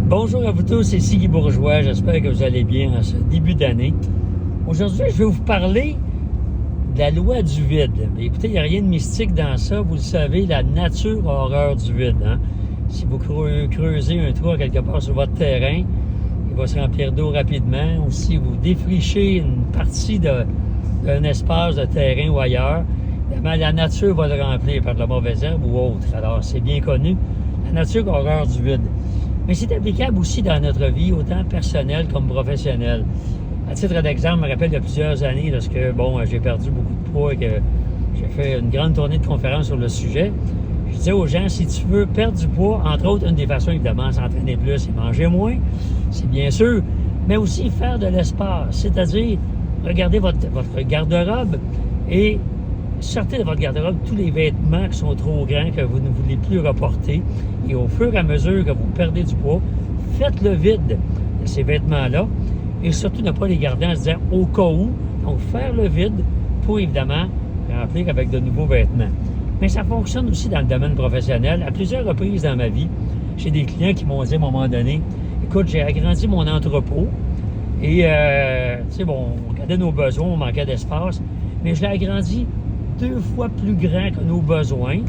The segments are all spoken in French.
Bonjour à vous tous, c'est Guy Bourgeois. J'espère que vous allez bien en ce début d'année. Aujourd'hui, je vais vous parler de la loi du vide. Mais écoutez, il n'y a rien de mystique dans ça. Vous le savez, la nature a horreur du vide. Si vous creusez un trou quelque part sur votre terrain, il va se remplir d'eau rapidement. Ou si vous défrichez une partie d'un espace de terrain ou ailleurs, évidemment, la nature va le remplir par de la mauvaise herbe ou autre. Alors, c'est bien connu. La nature a horreur du vide. Mais c'est applicable aussi dans notre vie, autant personnelle comme professionnelle. À titre d'exemple, je me rappelle il y a plusieurs années, lorsque j'ai perdu beaucoup de poids et que j'ai fait une grande tournée de conférences sur le sujet, je disais aux gens, si tu veux perdre du poids, entre autres, une des façons, évidemment, s'entraîner plus et manger moins, c'est bien sûr, mais aussi faire de l'espace, c'est-à-dire regarder votre garde-robe et sortez de votre garde-robe tous les vêtements qui sont trop grands, que vous ne voulez plus reporter. Et au fur et à mesure que vous perdez du poids, faites le vide de ces vêtements-là. Et surtout, ne pas les garder en se disant au cas où. Donc, faire le vide pour, évidemment, remplir avec de nouveaux vêtements. Mais ça fonctionne aussi dans le domaine professionnel. À plusieurs reprises dans ma vie, j'ai des clients qui m'ont dit à un moment donné, écoute, j'ai agrandi mon entrepôt et, on regardait nos besoins, on manquait d'espace, mais je l'ai agrandi 2 fois plus grand que nos besoins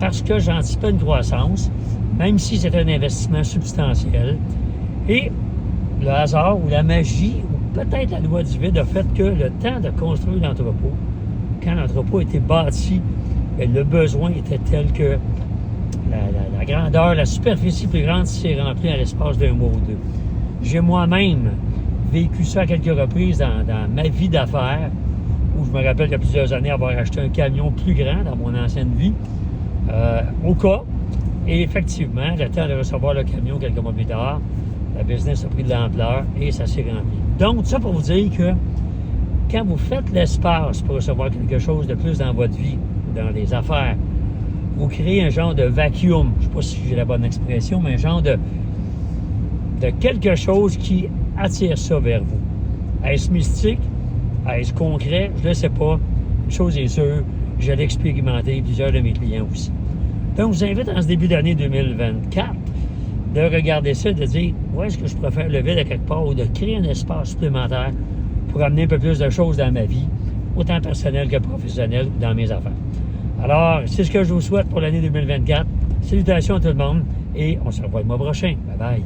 parce que j'anticipais une croissance, même si c'est un investissement substantiel. Et le hasard ou la magie, ou peut-être la loi du vide, a fait que le temps de construire l'entrepôt, quand l'entrepôt a été bâti, le besoin était tel que la grandeur, la superficie plus grande s'est remplie en l'espace d'un mois ou deux. J'ai moi-même vécu ça à quelques reprises dans ma vie d'affaires, où je me rappelle il y a plusieurs années avoir acheté un camion plus grand dans mon ancienne vie, au cas. Et effectivement, le temps de recevoir le camion quelques mois plus tard, la business a pris de l'ampleur et ça s'est rempli. Donc, ça pour vous dire que quand vous faites l'espace pour recevoir quelque chose de plus dans votre vie, dans les affaires, vous créez un genre de vacuum, je ne sais pas si j'ai la bonne expression, mais un genre de quelque chose qui attire ça vers vous. Est-ce mystique? Est-ce concret? Je ne le sais pas. Une chose est sûre, je l'ai expérimenté, plusieurs de mes clients aussi. Donc, je vous invite en ce début d'année 2024 de regarder ça, de dire où est-ce que je préfère le vide à quelque part ou de créer un espace supplémentaire pour amener un peu plus de choses dans ma vie, autant personnelle que professionnelle dans mes affaires. Alors, c'est ce que je vous souhaite pour l'année 2024. Salutations à tout le monde et on se revoit le mois prochain. Bye bye.